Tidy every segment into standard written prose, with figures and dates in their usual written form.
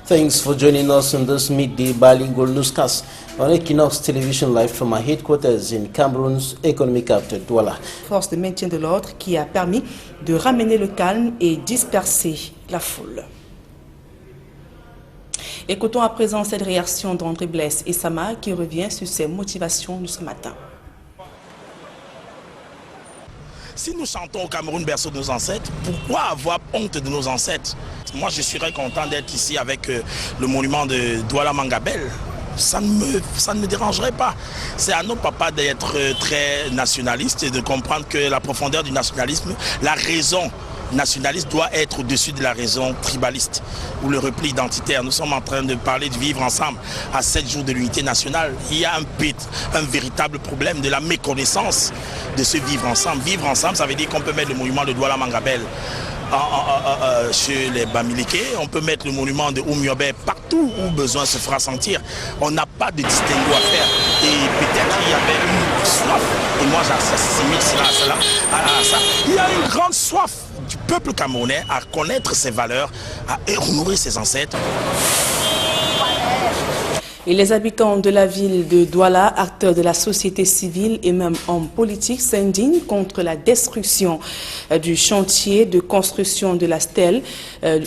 Thanks for joining us in this midday bilingual newscast on Equinox Television Live from our headquarters in Cameroon's economic capital, Douala. Force de maintien de l'ordre qui a permis de ramener le calme et disperser la foule. Écoutons à présent cette réaction d'André Blaise et Sama qui revient sur ses motivations de ce matin. Si nous chantons au Cameroun berceau de nos ancêtres, pourquoi avoir honte de nos ancêtres? Moi, je serais content d'être ici avec le monument de Douala Mangabel. Ça ne me dérangerait pas. C'est à nos papas d'être très nationalistes et de comprendre que la profondeur du nationalisme, la raison nationaliste doit être au-dessus de la raison tribaliste ou le repli identitaire. Nous sommes en train de parler de vivre ensemble à 7 jours de l'unité nationale. Il y a un véritable problème de la méconnaissance de ce vivre ensemble. Vivre ensemble, ça veut dire qu'on peut mettre le monument de Douala Mangabel chez les Bamileke, on peut mettre le monument de Oumyobé partout où besoin se fera sentir. On n'a pas de distinguo à faire. Et peut-être qu'il y avait une soif, et moi j'assimile cela à ça. Il y a une grande soif du peuple camerounais à connaître ses valeurs, à honorer ses ancêtres. Et les habitants de la ville de Douala, acteurs de la société civile et même hommes politiques, s'indignent contre la destruction du chantier de construction de la stèle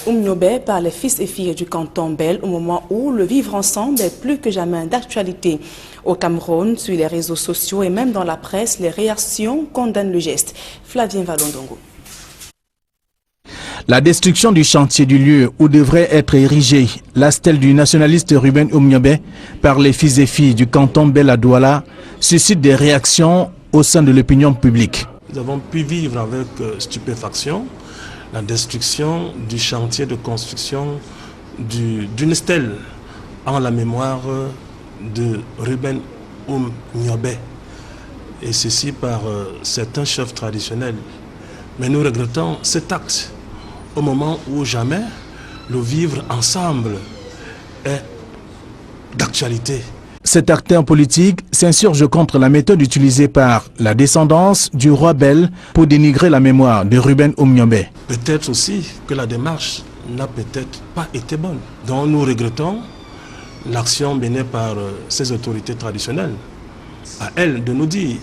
Oumyobé par les fils et filles du canton Bel au moment où le vivre ensemble est plus que jamais d'actualité. Au Cameroun, sur les réseaux sociaux et même dans la presse, les réactions condamnent le geste. Flavien Valondongo. La destruction du chantier du lieu où devrait être érigée la stèle du nationaliste Ruben Oumyobé par les fils et filles du canton Bel à Douala suscite des réactions au sein de l'opinion publique. Nous avons pu vivre avec stupéfaction la destruction du chantier de construction d'une stèle en la mémoire de Ruben Oumyobé, et ceci par certains chefs traditionnels. Mais nous regrettons cet acte au moment où jamais le vivre ensemble est d'actualité. Cet acteur politique s'insurge contre la méthode utilisée par la descendance du roi Bel pour dénigrer la mémoire de Ruben Oumyobé. Peut-être aussi que la démarche n'a peut-être pas été bonne. Donc nous regrettons l'action menée par ces autorités traditionnelles. À elles de nous dire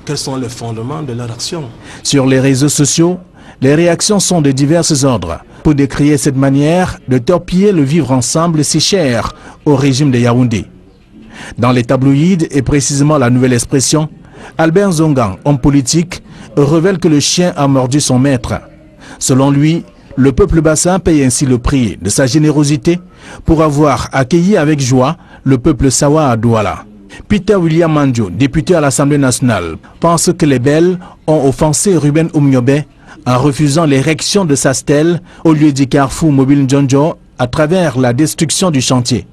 quels sont les fondements de leur action. Sur les réseaux sociaux, les réactions sont de divers ordres pour décrier cette manière de torpiller le vivre ensemble si cher au régime de Yaoundé. Dans les tabloïds et précisément la Nouvelle Expression, Albert Zongan, homme politique, révèle que le chien a mordu son maître. Selon lui, le peuple bassin paye ainsi le prix de sa générosité pour avoir accueilli avec joie le peuple Sawa à Douala. Peter William Manjo, député à l'Assemblée nationale, pense que les Bels ont offensé Ruben Oumyobé en refusant l'érection de sa stèle au lieu du carrefour mobile Ndjonjo à travers la destruction du chantier.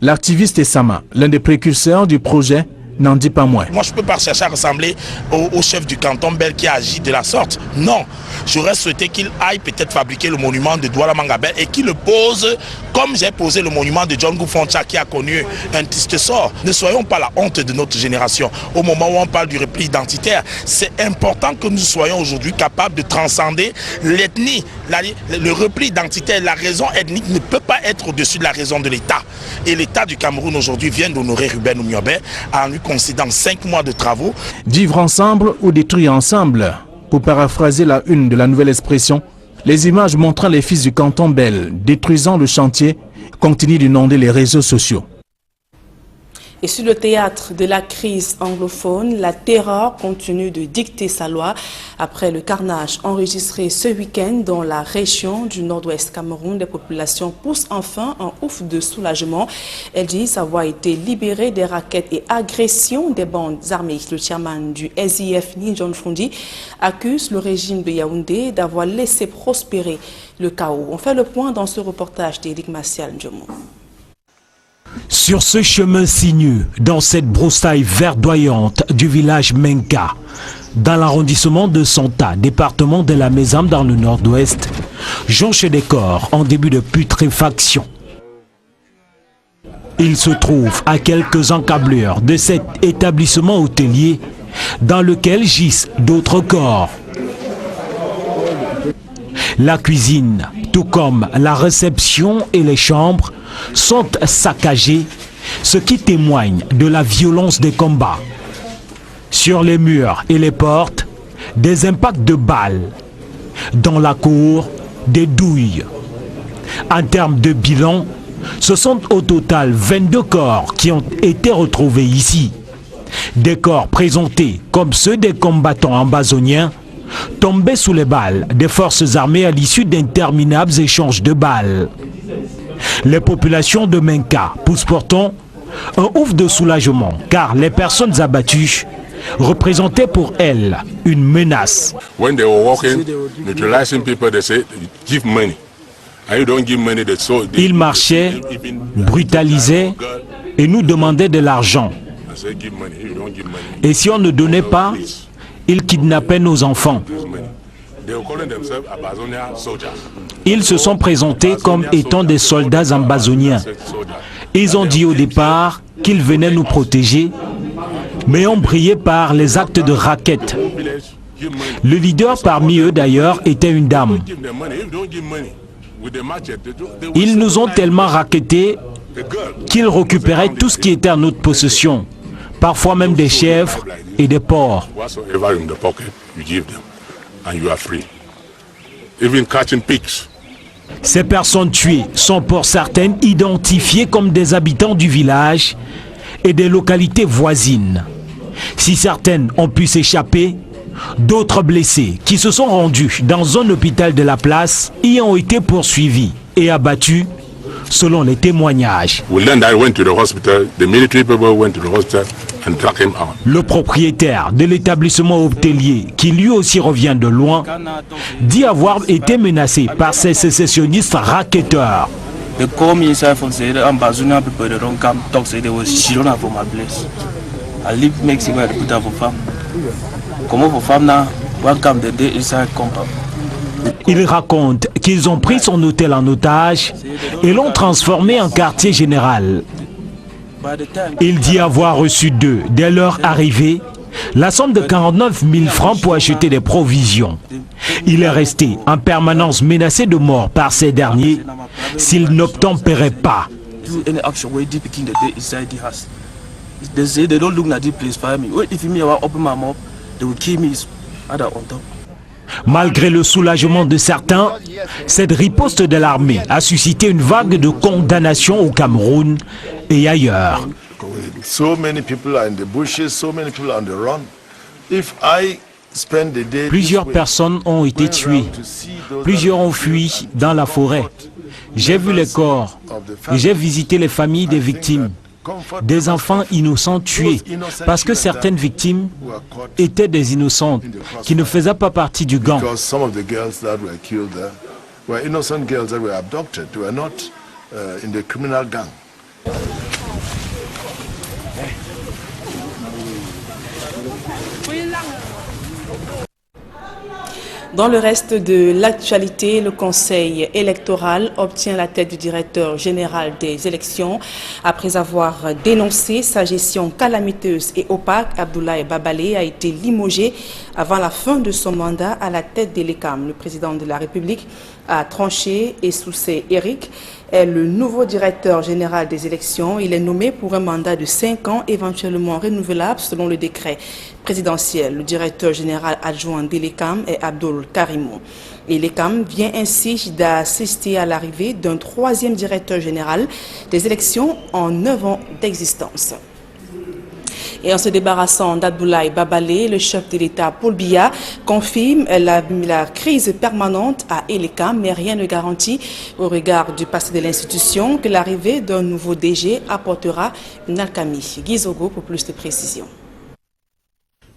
L'activiste Sama, l'un des précurseurs du projet, n'en dit pas moins. Moi, je ne peux pas chercher à ressembler au chef du canton Bel qui agit de la sorte. Non, j'aurais souhaité qu'il aille peut-être fabriquer le monument de Douala Mangabel et qu'il le pose comme j'ai posé le monument de John Goufoncha qui a connu un triste sort. Ne soyons pas la honte de notre génération. Au moment où on parle du repli identitaire, c'est important que nous soyons aujourd'hui capables de transcender l'ethnie. Le repli identitaire, la raison ethnique ne peut pas être au-dessus de la raison de l'État. Et l'État du Cameroun aujourd'hui vient d'honorer Ruben Oumyobé en lui concédant 5 mois de travaux. Vivre ensemble ou détruire ensemble, pour paraphraser la une de la Nouvelle Expression, les images montrant les fils du canton Bel détruisant le chantier continuent d'inonder les réseaux sociaux. Et sur le théâtre de la crise anglophone, la terreur continue de dicter sa loi après le carnage enregistré ce week-end dans la région du nord-ouest Cameroun. Les populations poussent enfin un ouf de soulagement. Elles disent avoir été libérées des rackets et agressions des bandes armées. Le chairman du SIF, Ninjon Fundi, accuse le régime de Yaoundé d'avoir laissé prospérer le chaos. On fait le point dans ce reportage d'Éric Martial Ndjomo. Sur ce chemin sinueux, dans cette broussaille verdoyante du village Menka, dans l'arrondissement de Santa, département de la Mézam dans le nord-ouest, jonche des corps en début de putréfaction. Il se trouve à quelques encablures de cet établissement hôtelier dans lequel gisent d'autres corps. La cuisine, tout comme la réception et les chambres, sont saccagées, ce qui témoigne de la violence des combats. Sur les murs et les portes, des impacts de balles. Dans la cour, des douilles. En termes de bilan, ce sont au total 22 corps qui ont été retrouvés ici. Des corps présentés comme ceux des combattants ambazoniens, tombés sous les balles des forces armées à l'issue d'interminables échanges de balles. Les populations de Menka poussent pourtant un ouf de soulagement, car les personnes abattues représentaient pour elles une menace. When they were walking, neutralizing people, they said, give money. And you don't give money, Ils marchaient, brutalisaient et nous demandaient de l'argent. Et si on ne donnait pas, ils kidnappaient nos enfants. Ils se sont présentés comme étant des soldats ambazoniens. Ils ont dit au départ qu'ils venaient nous protéger, mais ont brillé par les actes de racket. Le leader parmi eux d'ailleurs était une dame. Ils nous ont tellement rackettés qu'ils récupéraient tout ce qui était en notre possession, parfois même des chèvres et des porcs. Ces personnes tuées sont pour certaines identifiées comme des habitants du village et des localités voisines. Si certaines ont pu s'échapper, d'autres blessés qui se sont rendus dans un hôpital de la place y ont été poursuivis et abattus selon les témoignages. Le propriétaire de l'établissement hôtelier, qui lui aussi revient de loin, dit avoir été menacé par ces sécessionnistes racketteurs. Il raconte qu'ils ont pris son hôtel en otage et l'ont transformé en quartier général. Il dit avoir reçu d'eux, dès leur arrivée, la somme de 49 000 francs pour acheter des provisions. Il est resté en permanence menacé de mort par ces derniers s'il n'obtempérait pas. Malgré le soulagement de certains, cette riposte de l'armée a suscité une vague de condamnation au Cameroun et ailleurs. Plusieurs personnes ont été tuées, plusieurs ont fui dans la forêt. J'ai vu les corps et j'ai visité les familles des victimes. Des enfants innocents tués parce que certaines victimes étaient des innocentes qui ne faisaient pas partie du gang. Dans le reste de l'actualité, le Conseil électoral obtient la tête du directeur général des élections. Après avoir dénoncé sa gestion calamiteuse et opaque, Abdoulaye Babalé a été limogé avant la fin de son mandat à la tête de l'ECAM. Le président de la République a tranché et Soussé Eric est le nouveau directeur général des élections. Il est nommé pour un mandat de 5 ans, éventuellement renouvelable selon le décret présidentiel. Le directeur général adjoint de l'ECAM est Abdoul Karimou. Et l'ECAM vient ainsi d'assister à l'arrivée d'un 3e directeur général des élections en 9 ans d'existence. Et en se débarrassant d'Abdoulaye Babalé, le chef de l'État Paul Biya confirme la crise permanente à l'ECAM, mais rien ne garantit au regard du passé de l'institution que l'arrivée d'un nouveau DG apportera une alchimie. Guy Zogo pour plus de précisions.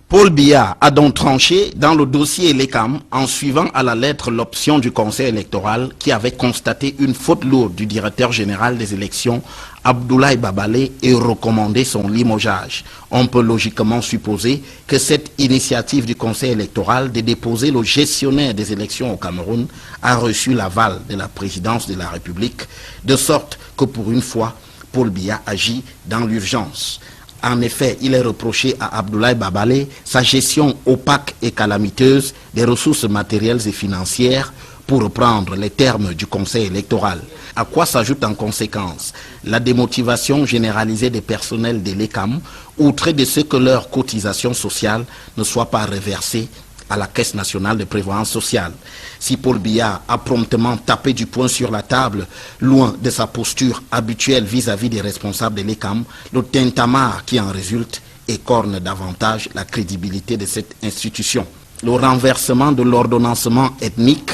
Paul Biya a donc tranché dans le dossier l'ECAM en suivant à la lettre l'option du Conseil électoral qui avait constaté une faute lourde du directeur général des élections, Abdoulaye Babalé, et recommandé son limogeage. On peut logiquement supposer que cette initiative du Conseil électoral de déposer le gestionnaire des élections au Cameroun a reçu l'aval de la présidence de la République, de sorte que pour une fois, Paul Biya agit dans l'urgence. En effet, il est reproché à Abdoulaye Babalé sa gestion opaque et calamiteuse des ressources matérielles et financières pour reprendre les termes du Conseil électoral. À quoi s'ajoute en conséquence la démotivation généralisée des personnels de l'ECAM, outrés de ce que leurs cotisations sociales ne soient pas reversées à la Caisse nationale de prévoyance sociale. Si Paul Biya a promptement tapé du poing sur la table, loin de sa posture habituelle vis-à-vis des responsables de l'ECAM, le tintamarre qui en résulte écorne davantage la crédibilité de cette institution. Le renversement de l'ordonnancement ethnique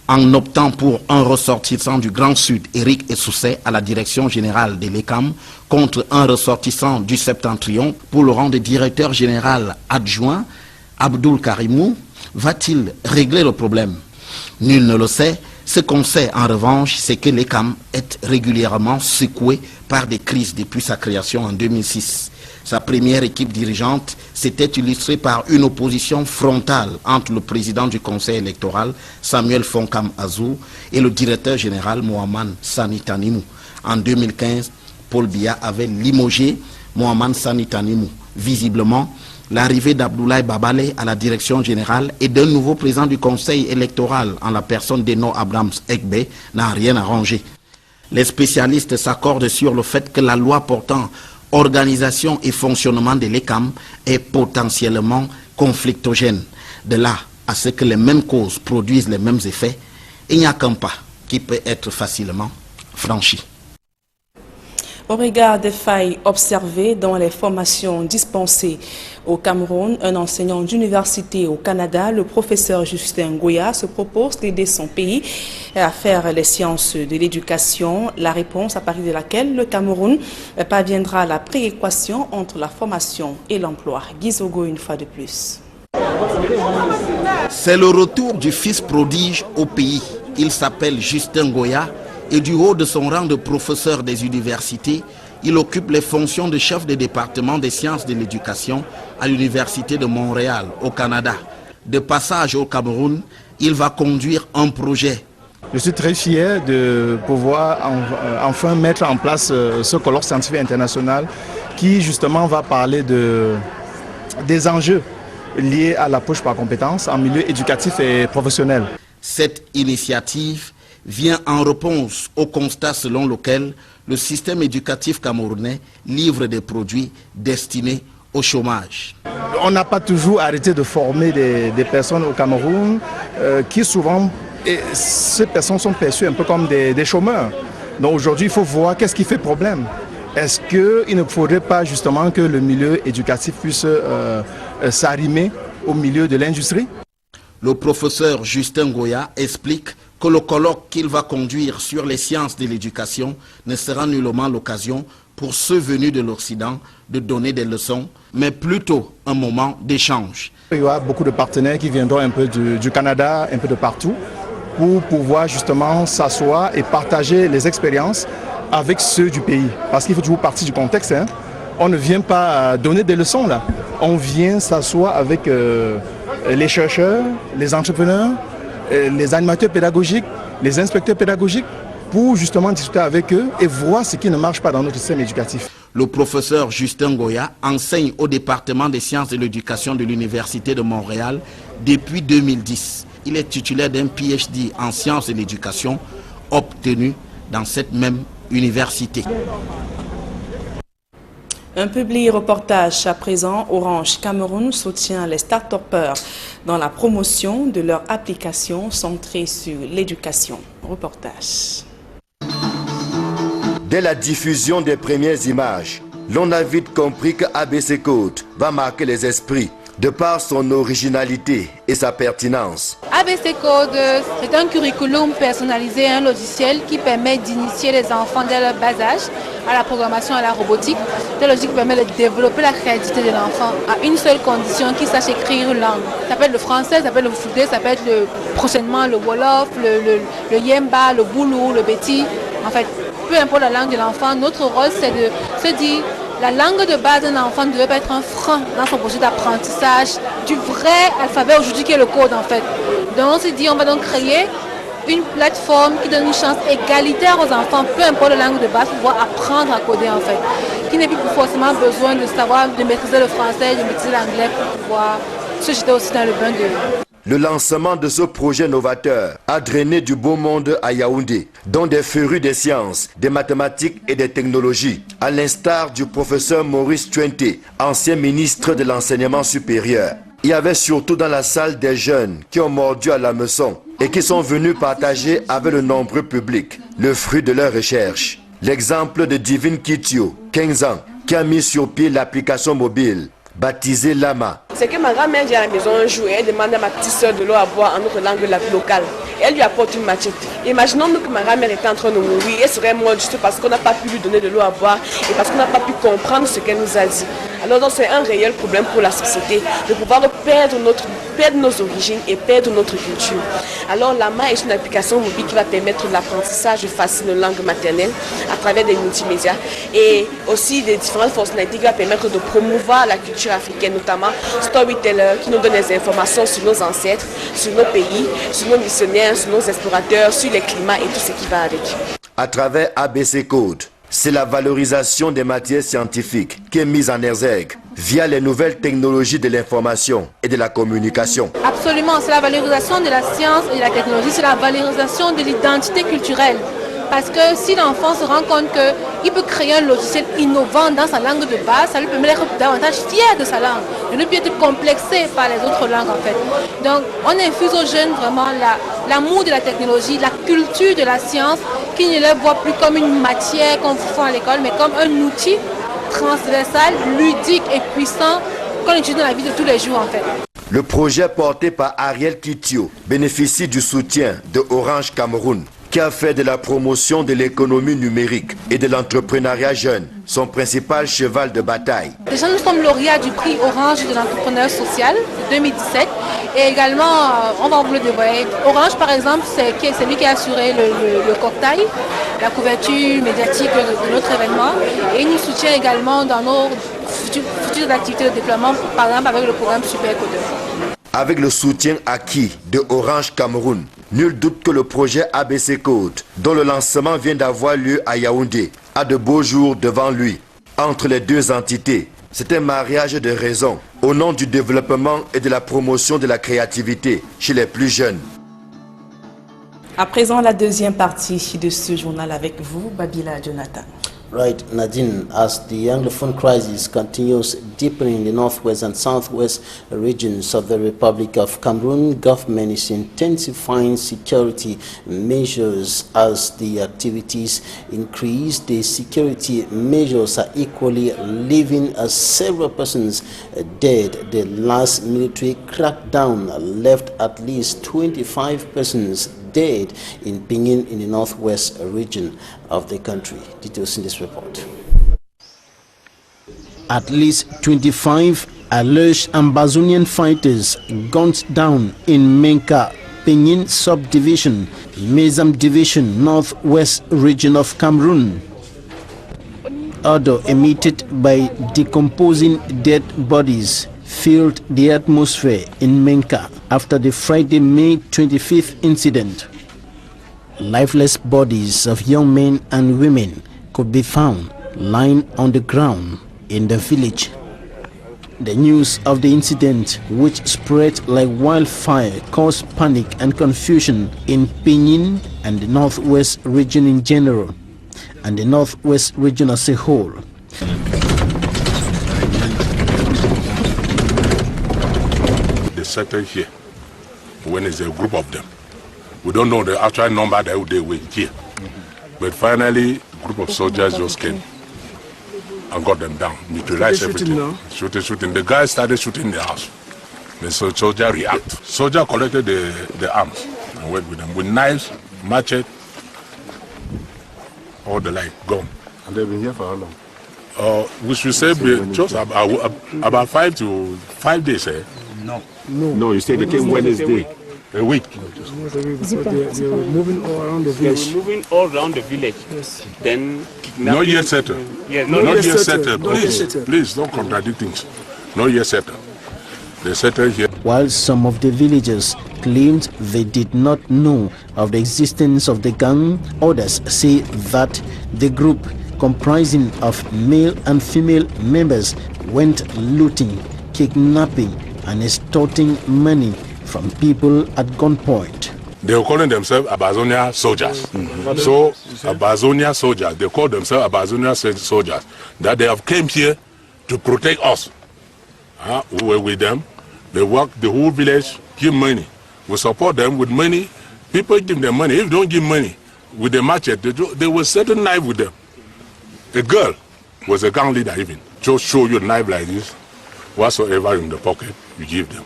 en optant pour un ressortissant du Grand Sud, Éric Essousset, à la direction générale de l'ECAM, contre un ressortissant du Septentrion pour le rang de directeur général adjoint, Abdoul Karimou, va-t-il régler le problème? Nul ne le sait. Ce qu'on sait en revanche, c'est que l'ECAM est régulièrement secoué par des crises depuis sa création en 2006. Sa première équipe dirigeante s'était illustrée par une opposition frontale entre le président du conseil électoral, Samuel Fonkam Azou, et le directeur général, Mohamed Sani Tanimou. En 2015, Paul Biya avait limogé Mohamed Sani Tanimou. Visiblement, l'arrivée d'Abdoulaye Babale à la direction générale et d'un nouveau président du conseil électoral en la personne d'Eno Abrams Ekbe n'a rien arrangé. Les spécialistes s'accordent sur le fait que la loi portant organisation et fonctionnement de l'ECAM est potentiellement conflictogène. De là à ce que les mêmes causes produisent les mêmes effets, il n'y a qu'un pas qui peut être facilement franchi. Au regard des failles observées dans les formations dispensées au Cameroun, un enseignant d'université au Canada, le professeur Justin Ngoya, se propose d'aider son pays à faire les sciences de l'éducation, la réponse à partir de laquelle le Cameroun parviendra à la prééquation entre la formation et l'emploi. Gizogo une fois de plus. C'est le retour du fils prodige au pays. Il s'appelle Justin Ngoya. Et du haut de son rang de professeur des universités, il occupe les fonctions de chef de département des sciences de l'éducation à l'Université de Montréal, au Canada. De passage au Cameroun, il va conduire un projet. Je suis très fier de pouvoir enfin mettre en place ce colloque scientifique international qui justement va parler des enjeux liés à l'approche par compétences en milieu éducatif et professionnel. Cette initiative vient en réponse au constat selon lequel le système éducatif camerounais livre des produits destinés au chômage. On n'a pas toujours arrêté de former des personnes au Cameroun qui souvent, ces personnes sont perçues un peu comme des chômeurs. Donc aujourd'hui, il faut voir qu'est-ce qui fait problème. Est-ce qu'il ne faudrait pas justement que le milieu éducatif puisse s'arrimer au milieu de l'industrie? Le professeur Justin Ngoya explique que le colloque qu'il va conduire sur les sciences de l'éducation ne sera nullement l'occasion pour ceux venus de l'Occident de donner des leçons, mais plutôt un moment d'échange. Il y aura beaucoup de partenaires qui viendront un peu du Canada, un peu de partout, pour pouvoir justement s'asseoir et partager les expériences avec ceux du pays. Parce qu'il faut toujours partir du contexte. Hein. On ne vient pas donner des leçons là. On vient s'asseoir avec les chercheurs, les entrepreneurs, les animateurs pédagogiques, les inspecteurs pédagogiques, pour justement discuter avec eux et voir ce qui ne marche pas dans notre système éducatif. Le professeur Justin Ngoya enseigne au département des sciences de l'éducation de l'Université de Montréal depuis 2010. Il est titulaire d'un PhD en sciences de l'éducation obtenu dans cette même université. Un public reportage à présent. Orange Cameroun soutient les start-upers dans la promotion de leur application centrée sur l'éducation. Reportage. Dès la diffusion des premières images, l'on a vite compris que ABC Code va marquer les esprits de par son originalité et sa pertinence. ABC Code, c'est un curriculum personnalisé, un logiciel qui permet d'initier les enfants dès leur bas âge à la programmation, à la robotique. C'est un logiciel qui permet de développer la créativité de l'enfant à une seule condition, qu'il sache écrire une langue. Ça peut être le français, ça peut être le foudé, ça peut être prochainement le wolof, le yemba, le boulou, le beti. En fait, peu importe la langue de l'enfant, notre rôle c'est de se dire la langue de base d'un enfant ne devait pas être un frein dans son processus d'apprentissage du vrai alphabet aujourd'hui qui est le code en fait. Donc on s'est dit on va donc créer une plateforme qui donne une chance égalitaire aux enfants, peu importe la langue de base, pour pouvoir apprendre à coder en fait. Qui n'est plus forcément besoin de savoir, de maîtriser le français, de maîtriser l'anglais pour pouvoir se jeter aussi dans le bain Le lancement de ce projet novateur a drainé du beau monde à Yaoundé, dont des férus des sciences, des mathématiques et des technologies, à l'instar du professeur Maurice Tuente, ancien ministre de l'enseignement supérieur. Il y avait surtout dans la salle des jeunes qui ont mordu à l'hameçon et qui sont venus partager avec le nombreux public le fruit de leurs recherches. L'exemple de Divine Kitio, 15 ans, qui a mis sur pied l'application mobile baptisée Lama. C'est que ma grand-mère vient à la maison un jour et elle demande à ma petite soeur de l'eau à boire en notre langue locale. Et elle lui apporte une machette. Imaginons-nous que ma grand-mère était en train de mourir. Elle serait morte juste parce qu'on n'a pas pu lui donner de l'eau à boire et parce qu'on n'a pas pu comprendre ce qu'elle nous a dit. Alors donc c'est un réel problème pour la société de pouvoir perdre nos origines et perdre notre culture. Alors Lama est une application mobile qui va permettre l'apprentissage facile de langue maternelle à travers des multimédias et aussi des différentes fonctionnalités qui va permettre de promouvoir la culture africaine, notamment Storyteller qui nous donne des informations sur nos ancêtres, sur nos pays, sur nos missionnaires, sur nos explorateurs, sur les climats et tout ce qui va avec. À travers ABC Code, c'est la valorisation des matières scientifiques qui est mise en exergue via les nouvelles technologies de l'information et de la communication. Absolument, c'est la valorisation de la science et de la technologie, c'est la valorisation de l'identité culturelle. Parce que si l'enfant se rend compte qu'il peut créer un logiciel innovant dans sa langue de base, ça lui permet d'être davantage fier de sa langue, de ne plus être complexé par les autres langues en fait. Donc on infuse aux jeunes vraiment l'amour de la technologie, la culture de la science, qui ne les voit plus comme une matière qu'on fait à l'école, mais comme un outil transversal, ludique et puissant qu'on utilise dans la vie de tous les jours en fait. Le projet porté par Ariel Kitio bénéficie du soutien de Orange Cameroun, qui a fait de la promotion de l'économie numérique et de l'entrepreneuriat jeune son principal cheval de bataille. Déjà, nous sommes lauréats du prix Orange de l'entrepreneuriat social de 2017 et également, on va vous le dévoiler. Orange, par exemple, c'est lui qui a assuré le cocktail, la couverture médiatique de notre événement et il nous soutient également dans nos futures activités de déploiement, par exemple avec le programme Super Codeur. Avec le soutien acquis de Orange Cameroun, nul doute que le projet ABC Code, dont le lancement vient d'avoir lieu à Yaoundé, a de beaux jours devant lui. Entre les deux entités, c'est un mariage de raison au nom du développement et de la promotion de la créativité chez les plus jeunes. À présent, la deuxième partie de ce journal avec vous, Babila Jonathan. Right, Nadine, as the Anglophone crisis continues deepening in the northwest and southwest regions of the Republic of Cameroon, government is intensifying security measures as the activities increase. The security measures are equally leaving several persons dead. The last military crackdown left at least 25 persons dead in Pinyin in the northwest region of the country. Details in this report. At least 25 alleged Ambazonian fighters gunned down in Menka, Pinyin subdivision, Mezam division, northwest region of Cameroon. Odor emitted by decomposing dead bodies filled the atmosphere in Menka after the Friday, May 25th incident. Lifeless bodies of young men and women could be found lying on the ground in the village. The news of the incident, which spread like wildfire, caused panic and confusion in Pinyin and the northwest region in general, and the northwest region as a whole. Settled here when it's a group of them. We don't know the actual number that they were here. But finally, a group of soldiers just came and got them down, neutralized everything. Shooting. The guys started shooting the house. The soldier reacted. Soldier collected the arms and went with them with knives, machete, all the like, gone. And they've been here for how long? We should say just about 5 days. No, you said they came Wednesday. A week. They were moving all around the village. They were moving all around the village. Yes. Then not yet settled. Yeah, not yet settled. Please don't contradict things. Not yet settled. They settled here. While some of the villagers claimed they did not know of the existence of the gang, others say that the group, comprising of male and female members, went looting, kidnapping and extorting money from people at gunpoint. They were calling themselves Abazonia soldiers. So Abazonia soldiers, they call themselves Abazonia soldiers, that they have came here to protect us. We were with them. They work the whole village, give money. We support them with money. People give them money. If you don't give money with the machete, they will set a knife with them. A girl was a gang leader even. Just show you a knife like this, whatsoever in the pocket, you give them,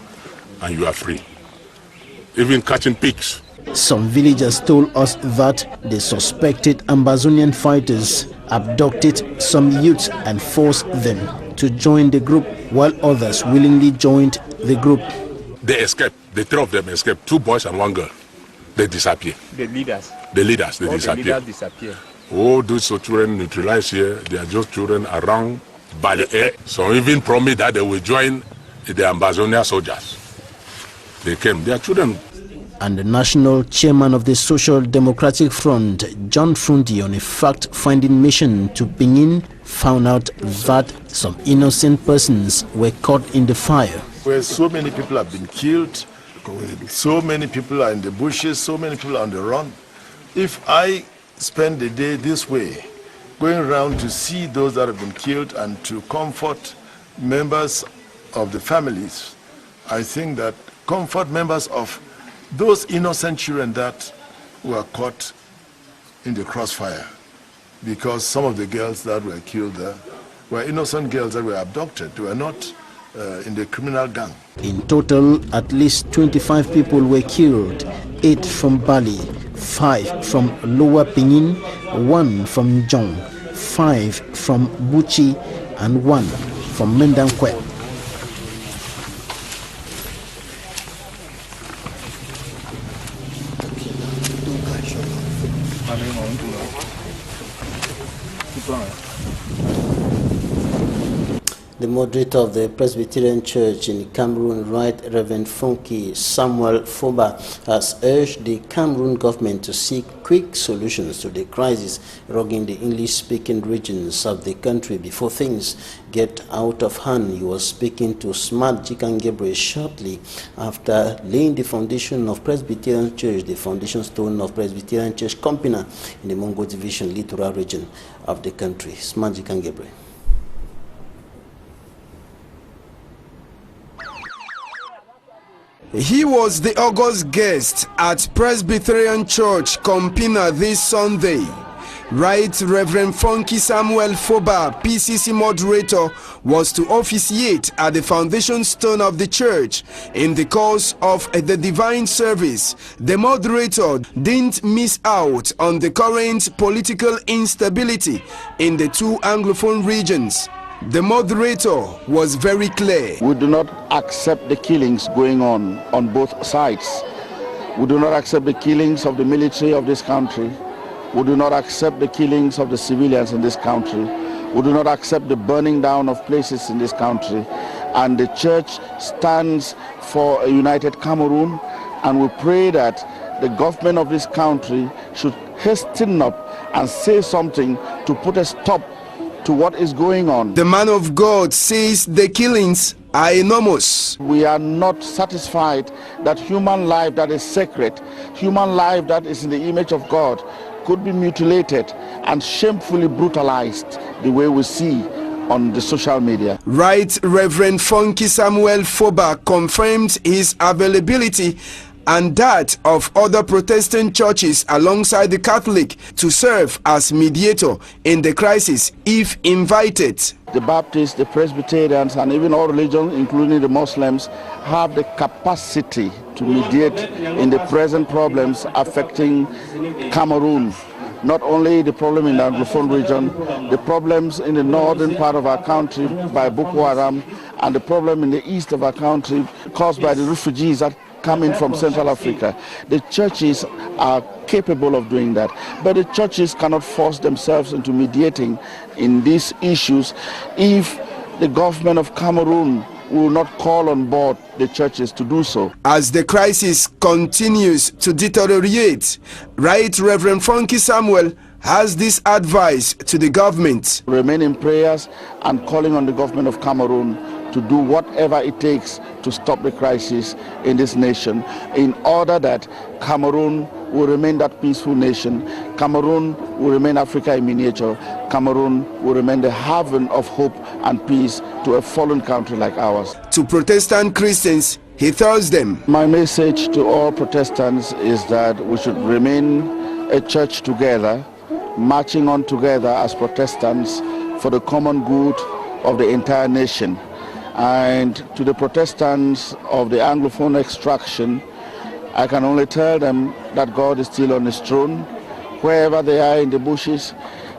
and you are free. Even catching pigs. Some villagers told us that the suspected Ambazonian fighters abducted some youths and forced them to join the group, while others willingly joined the group. They escaped. The three of them escaped. 2 boys and 1 girl. They disappear. The leaders? The leaders, they All disappear. The leaders disappear. All those children neutralized here, they are just children around by the air. So even promised that they will join the Ambazonia soldiers. They came, they are children. And the national chairman of the Social Democratic Front, John Frundi, on a fact-finding mission to Benin, found out that some innocent persons were caught in the fire. Where so many people have been killed, so many people are in the bushes, so many people are on the run. If I spend the day this way, going around to see those that have been killed and to comfort members of the families, I think that comfort members of those innocent children that were caught in the crossfire, because some of the girls that were killed there were innocent girls that were abducted. They were not in the criminal gang. In total, at least 25 people were killed, 8 from Bali, 5 from Lower Benin, 1 from Jong, 5 from Buchi, and 1 from Mendankwe. The moderator of the Presbyterian Church in Cameroon, Right Reverend Funky Samuel Foba, has urged the Cameroon government to seek quick solutions to the crisis rocking the English-speaking regions of the country before things get out of hand. He was speaking to Smart Jikangebre shortly after laying the foundation of Presbyterian Church, the foundation stone of Presbyterian Church Compina in the Mongo Division littoral region of the country. Smart Jikangebre. He was the August guest at Presbyterian Church Compina this Sunday. Right Reverend Funky Samuel Foba, PCC moderator, was to officiate at the foundation stone of the church. In the course of the divine service, the moderator didn't miss out on the current political instability in the 2 Anglophone regions. The moderator was very clear. We do not accept the killings going on both sides. We do not accept the killings of the military of this country. We do not accept the killings of the civilians in this country. We do not accept the burning down of places in this country. And the church stands for a united Cameroon, and we pray that the government of this country should hasten up and say something to put a stop to what is going on. The man of God says the killings are enormous. We are not satisfied that human life that is sacred, human life that is in the image of God, could be mutilated and shamefully brutalized the way we see on the social media. Right Reverend Funky Samuel Foba confirmed his availability and that of other Protestant churches alongside the Catholic to serve as mediator in the crisis if invited. The Baptists, the Presbyterians, and even all religions, including the Muslims, have the capacity to mediate in the present problems affecting Cameroon. Not only the problem in the Anglophone region, the problems in the northern part of our country by Boko Haram, and the problem in the east of our country caused by the refugees that coming from Central Africa. The churches are capable of doing that, but the churches cannot force themselves into mediating in these issues if the government of Cameroon will not call on board the churches to do so. As the crisis continues to deteriorate, Right Reverend Funky Samuel has this advice to the government. Remain in prayers and calling on the government of Cameroon to do whatever it takes to stop the crisis in this nation, in order that Cameroon will remain that peaceful nation. Cameroon will remain Africa in miniature. Cameroon will remain the haven of hope and peace to a fallen country like ours. To Protestant Christians, he tells them, my message to all Protestants is that we should remain a church together, marching on together as Protestants for the common good of the entire nation. And to the Protestants of the Anglophone extraction, I can only tell them that God is still on his throne, wherever they are in the bushes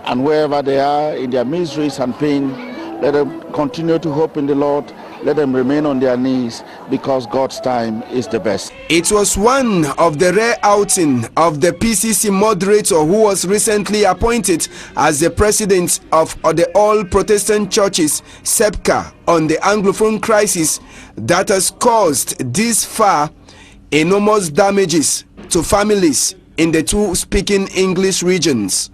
and wherever they are in their miseries and pain. Let them continue to hope in the Lord. Let them remain on their knees, because God's time is the best. It was one of the rare outing of the PCC moderator who was recently appointed as the president of the All Protestant Churches, SEPCA, on the Anglophone crisis that has caused this far enormous damages to families in the two speaking English regions.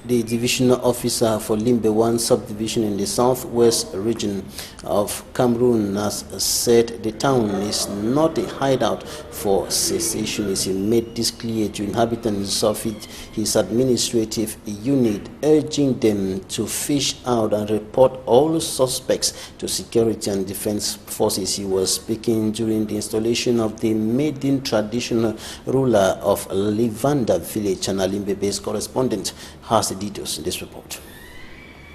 The divisional officer for Limbe 1 subdivision in the southwest region of Cameroon has said the town is not a hideout for secessionists. He made this clear to inhabitants of his administrative unit, urging them to fish out and report all suspects to security and defense forces. He was speaking during the installation of the maiden traditional ruler of Livanda village, and a Limbe-based correspondent has the details in this report.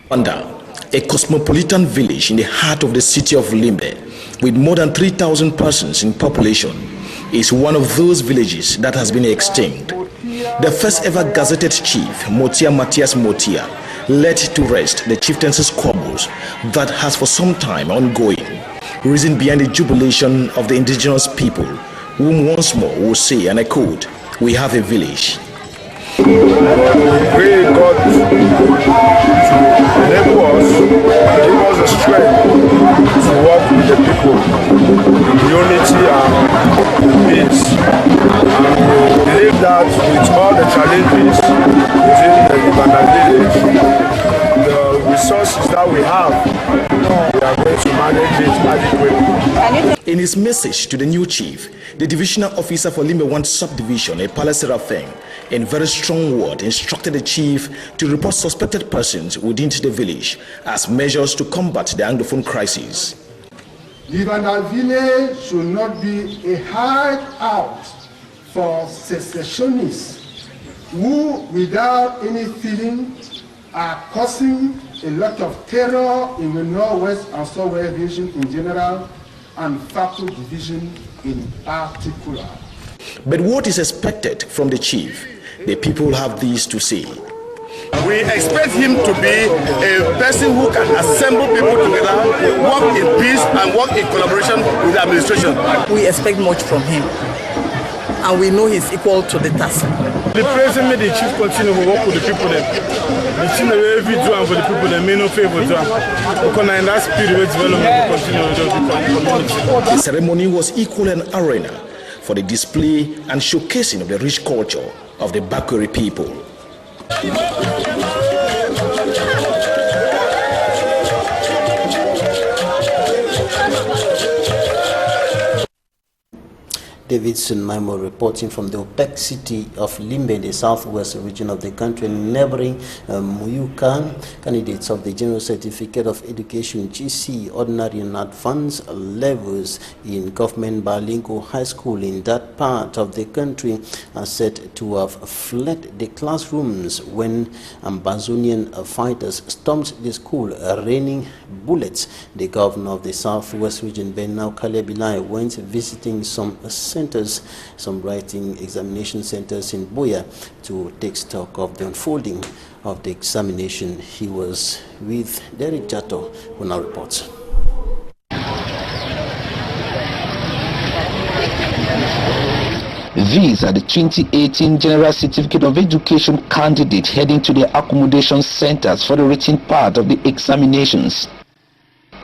Livanda, a cosmopolitan village in the heart of the city of Limbe, with more than 3,000 persons in population, is one of those villages that has been extinct. The first ever gazetted chief, Motia Matthias Motia, led to rest the chieftaincy squabbles that has for some time ongoing, reason behind the jubilation of the indigenous people, whom once more will say, and I quote, "We have a village." We pray God to enable us, give us the strength to work with the people in unity and peace. And we believe that with all the challenges within the Livanda village, the resources that we have, we are going to manage it adequately. In his message to the new chief, the divisional officer for Limbe 1 subdivision, Epala Serafeng, in very strong word, instructed the chief to report suspected persons within the village as measures to combat the Anglophone crisis. Livanda village should not be a hideout for secessionists who, without any feeling, are causing a lot of terror in the Northwest and Southwest region in general, and Faku division in particular. But what is expected from the chief? The people have this to say. We expect him to be a person who can assemble people together, work in peace and work in collaboration with the administration. We expect much from him, and we know he's equal to the task. The president made the chief continue to work with the people there. The thing that we every do for the people, they may no favor to them. Because in that spirit of development, we continue to just become community. The ceremony was equally an arena for the display and showcasing of the rich culture of the Bakweri people. Davidson Maimo reporting from the OPEC city of Limbe in the southwest region of the country, neighboring Muyuka. Candidates of the General Certificate of Education GC ordinary and advanced levels in government bilingual high school in that part of the country are said to have fled the classrooms when Ambazonian fighters stormed the school, raining bullets. The governor of the southwest region, Benau Kalebilai, went visiting some writing examination centers in Buea to take stock of the unfolding of the examination. He was with Derek Jato, who now reports. These are the 2018 General Certificate of Education candidates heading to the accommodation centers for the written part of the examinations.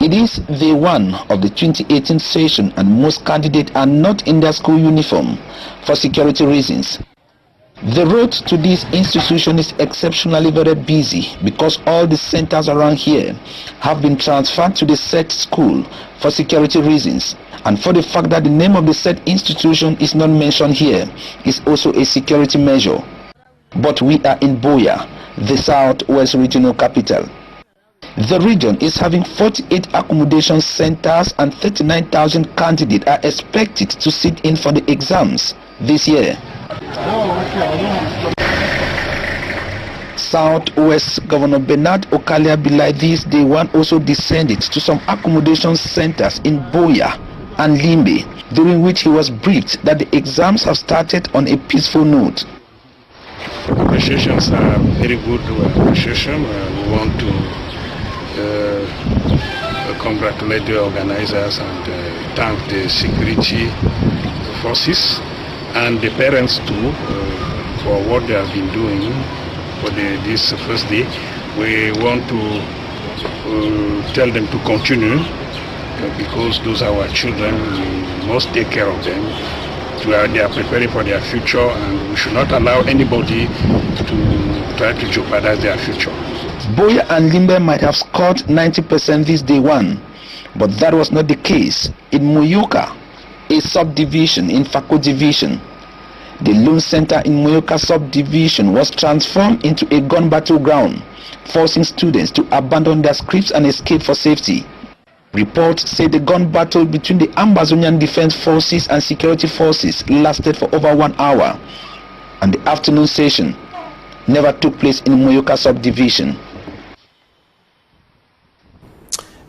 It is day one of the 2018 session, and most candidates are not in their school uniform for security reasons. The road to this institution is exceptionally very busy because all the centers around here have been transferred to the said school for security reasons, and for the fact that the name of the said institution is not mentioned here is also a security measure. But we are in Buea, the Southwest Regional Capital. The region is having 48 accommodation centers and 39,000 candidates are expected to sit in for the exams this year. Southwest Governor Bernard Okalia Bilai this day one also descended to some accommodation centers in Buea and Limbe, during which he was briefed that the exams have started on a peaceful note. Appreciations are very good appreciation. We want to congratulate the organizers and thank the security forces and the parents too for what they have been doing for this first day. We want to tell them to continue because those are our children. We must take care of them. They are preparing for their future, and we should not allow anybody to try to jeopardize their future. Buea and Limbe might have scored 90% this day one, but that was not the case in Muyuka, a subdivision in Fako Division. The loan center in Muyuka subdivision was transformed into a gun battleground, forcing students to abandon their scripts and escape for safety. Reports say the gun battle between the Ambazonian Defense Forces and security forces lasted for over 1 hour, and the afternoon session never took place in Muyuka subdivision.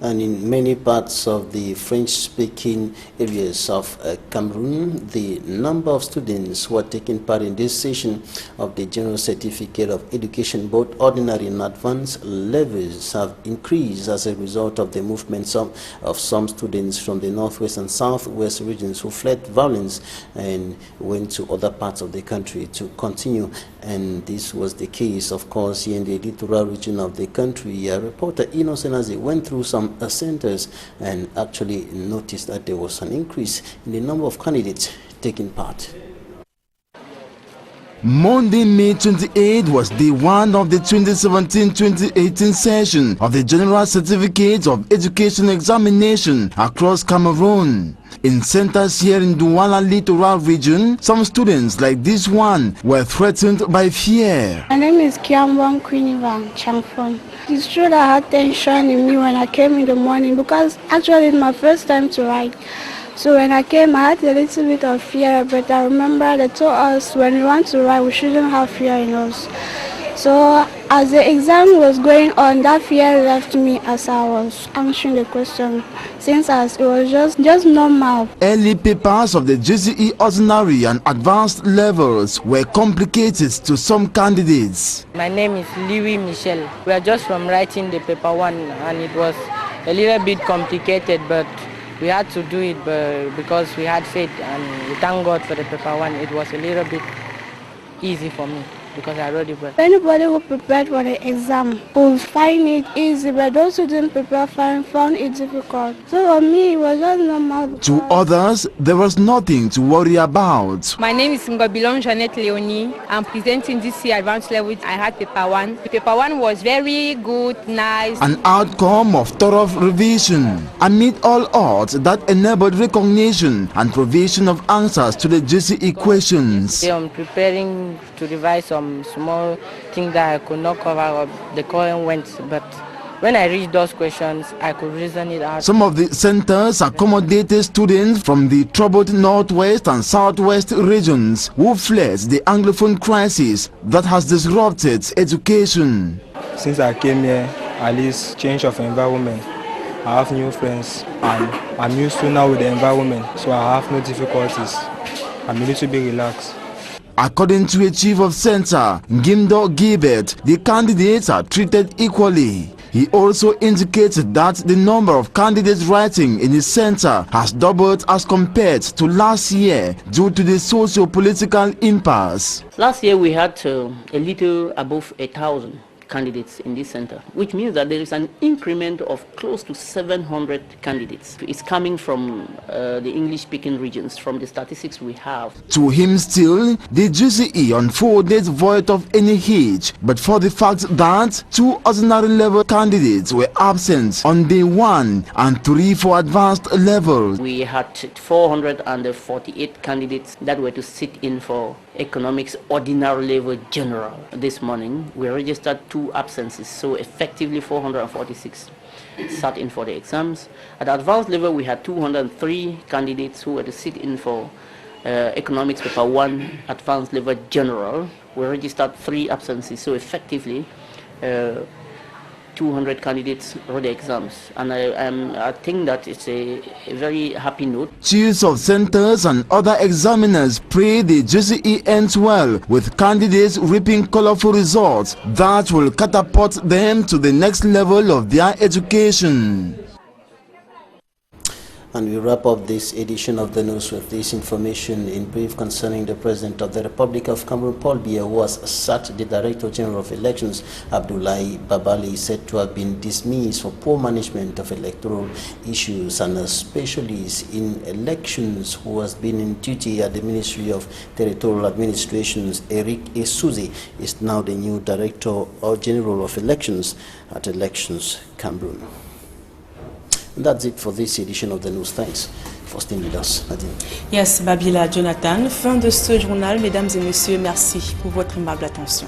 And in many parts of the French-speaking areas of Cameroon, the number of students who are taking part in this session of the General Certificate of Education, both ordinary and advanced levels, have increased as a result of the movement of some students from the northwest and southwest regions who fled violence and went to other parts of the country to continue. And this was the case, of course, here in the littoral region of the country. Reporter Innocent Aze went through some centers and actually noticed that there was an increase in the number of candidates taking part. Monday, May 28 was day one of the 2017-2018 session of the General Certificate of Education examination across Cameroon. In centers here in Douala Littoral region, some students like this one were threatened by fear. My name is Kiambon Quinivan Changfon. It's true that I had tension in me when I came in the morning because actually it's my first time to write. So when I came, I had a little bit of fear, but I remember they told us when we want to write, we shouldn't have fear in us. So as the exam was going on, that fear left me as I was answering the question, since as it was just normal. Early papers of the GCE ordinary and advanced levels were complicated to some candidates. My name is Louis Michel. We are just from writing the paper one, and it was a little bit complicated, but we had to do it because we had faith, and we thank God for the paper one. It was a little bit easy for me because I wrote it well. Anybody who prepared for the exam will find it easy, but those who didn't prepare found it difficult. So for me, it was just normal. To others, there was nothing to worry about. My name is Ngobilon Jeanette Leonie. I'm presenting this year advanced level. I had paper one. Paper one was very good, nice. An outcome of thorough revision amid all odds that enabled recognition and provision of answers to the GCE questions. I'm preparing to revise some small things that I could not cover up. The current went, but when I read those questions, I could reason it out. Some of the centers accommodated students from the troubled northwest and southwest regions who fled the Anglophone crisis that has disrupted education. Since I came here, at least change of environment. I have new friends and I'm used to now with the environment, so I have no difficulties. I'm a little bit relaxed. According to a chief of center, Gimdo Gilbert, the candidates are treated equally. He also indicated that the number of candidates writing in his center has doubled as compared to last year due to the socio-political impasse. Last year we had a little above 1,000 candidates in this center, which means that there is an increment of close to 700 candidates. It's coming from the English-speaking regions, from the statistics we have. To him still, the GCE unfolded void of any hitch, but for the fact that 2 ordinary level candidates were absent on day 1 and 3 for advanced levels. We had 448 candidates that were to sit in for economics ordinary level general. This morning we registered 2 absences, so effectively 446 sat in for the exams. At advanced level we had 203 candidates who were to sit in for economics paper 1 advanced level general. We registered 3 absences, so effectively 200 candidates wrote the exams, and I think that it's a very happy note. Chiefs of centers and other examiners pray the GCE ends well, with candidates reaping colorful results that will catapult them to the next level of their education. And we wrap up this edition of the news with this information in brief concerning the President of the Republic of Cameroon, Paul Biya, who has sacked the Director General of Elections, Abdoulaye Babali, said to have been dismissed for poor management of electoral issues, and a specialist in elections who has been in duty at the Ministry of Territorial Administrations, Eric Esuzi, is now the new Director General of Elections at Elections Cameroon. And that's it for this edition of the news. Thanks for staying with us. Nadine. Yes, Babila, Jonathan. Fin de ce journal. Mesdames et messieurs, merci pour votre aimable attention.